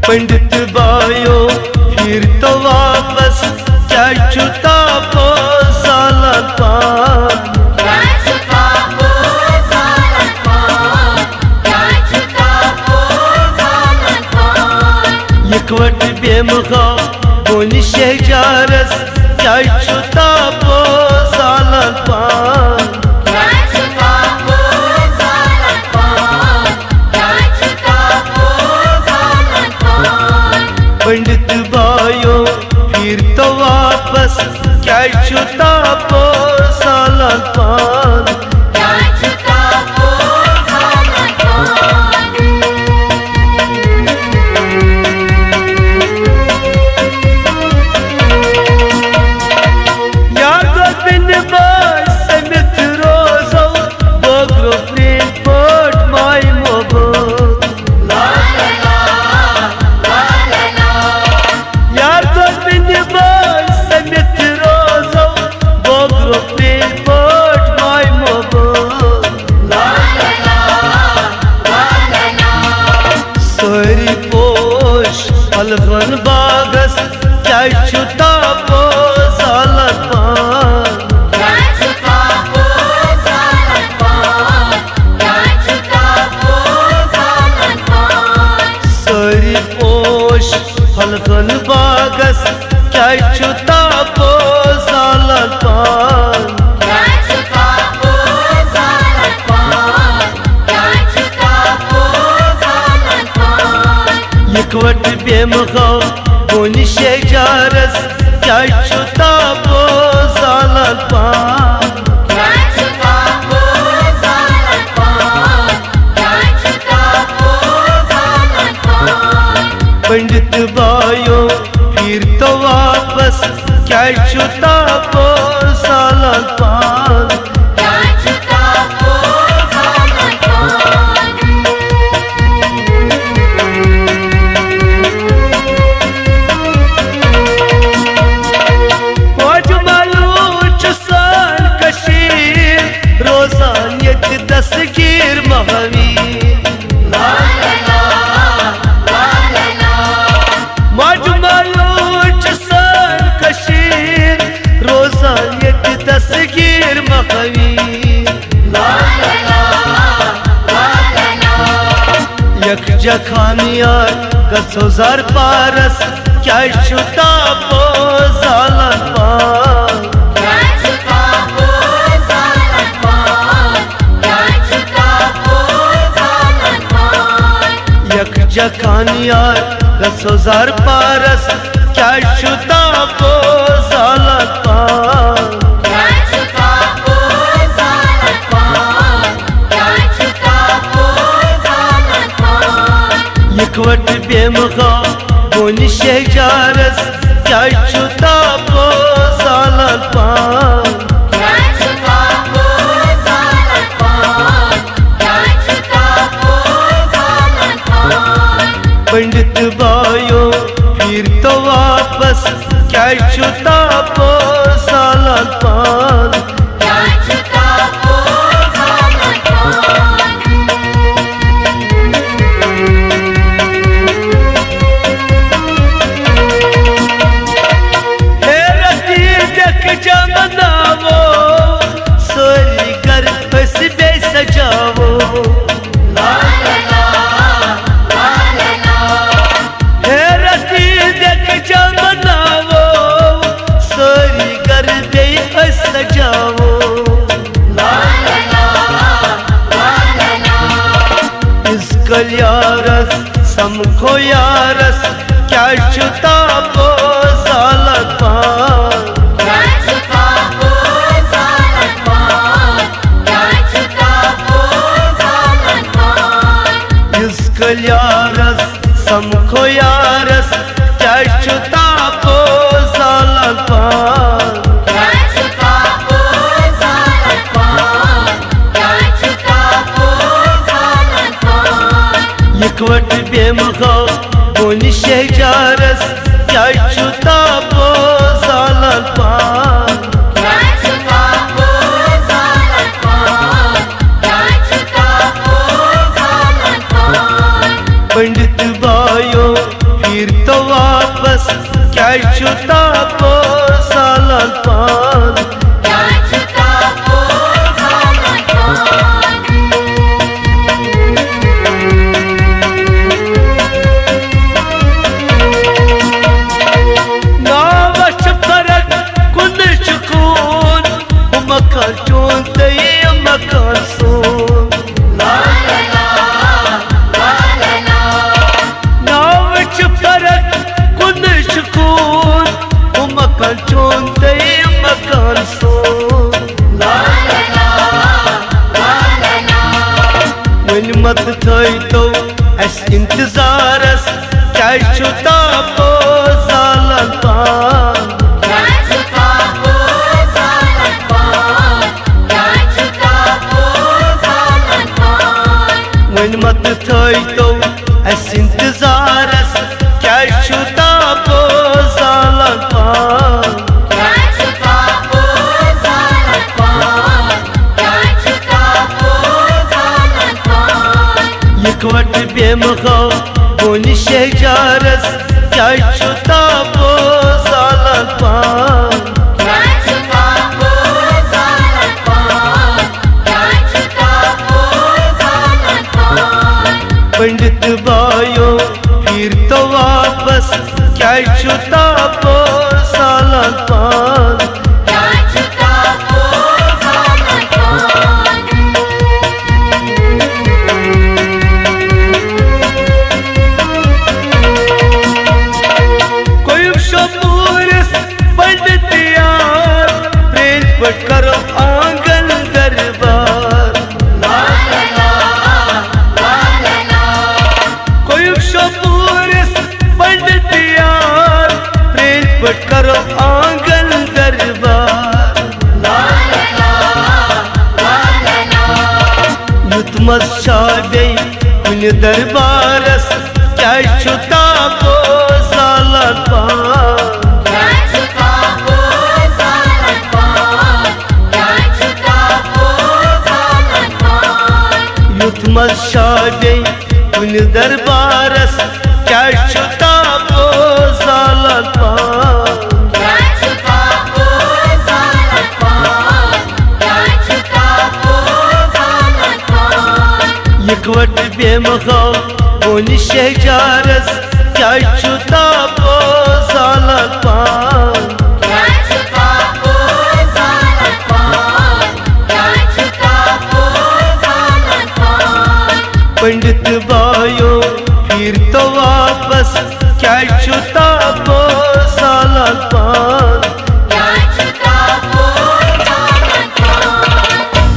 पंडित bio फिर तो वापस क्या छुता पो सालन पान यकवट बेमखा बोनी शहजारस क्या छुता पो सालन पान पंडित बायो फिर तो वापस क्या छुता पो सालन पान अलगन बागस क्या छुता पो सालन पान सरी पोश अलगन बागस क्या छुता पो सालन पान यकवट बेमखा बोनी शहजारस क्या छुता पो सालन पान पंडित बायो फिर तो वापस क्या छुता पो सालन पान दस्तगीर महावीर मजमलूच सन कशीर रोजानियत दस्तगीर महावीर यक जखानियार गसोजार पारस क्या छुता पो सालन पान जखानियार गसोजार पारस क्या छुता पो सालन पान यकवट बेमखा बोनी शहजारस क्या छुता पो सालन पान पंडित बायो फिर तो वापस क्या छुता पो सालन पान हे रती देख जमनावो सोरी कर हंसबे सजावो सजावो इसका यारस समखो यारस क्या छुता पो सालन पान इसका यारस समखो यारस क्या छुता पो सालन पान यकवट बेमखा बोनी शहजारस क्या छुता पो सालन पान पंडित बायो फिर तो वापस क्या छुता पो सालन पान नावश फरक कुन सुकून मकान चोन तय मकान सोन नावश फरक कुन सुकून मकान चोन तय मकान सोन वन मत थई तो अस इंतजारस क्या छुता पो सालन पान वन मत थई तो अस इंतजारस क्या छुता पो सालन पान यकवट बेमखो बोन शहजारस क्या छुता पो सालन पान पंडित बायो फिर तो वापस क्या छुता पो सालन पान कोई शपूरस पंडित यार प्रेम पर करो आंगन दरबार शपूरस पंडित यार प्रेम पर करो आंगन दरबार युतमस शादे कुन दरबारस क्या छुता पो सालन पान युतमस शादे कुन दरबारस क्या छुता पो सालन पान यकवट बेमखो बोन शहजारस क्या छुता पो सालन पान पंडित बायो फिर तो वापस क्या छुता पो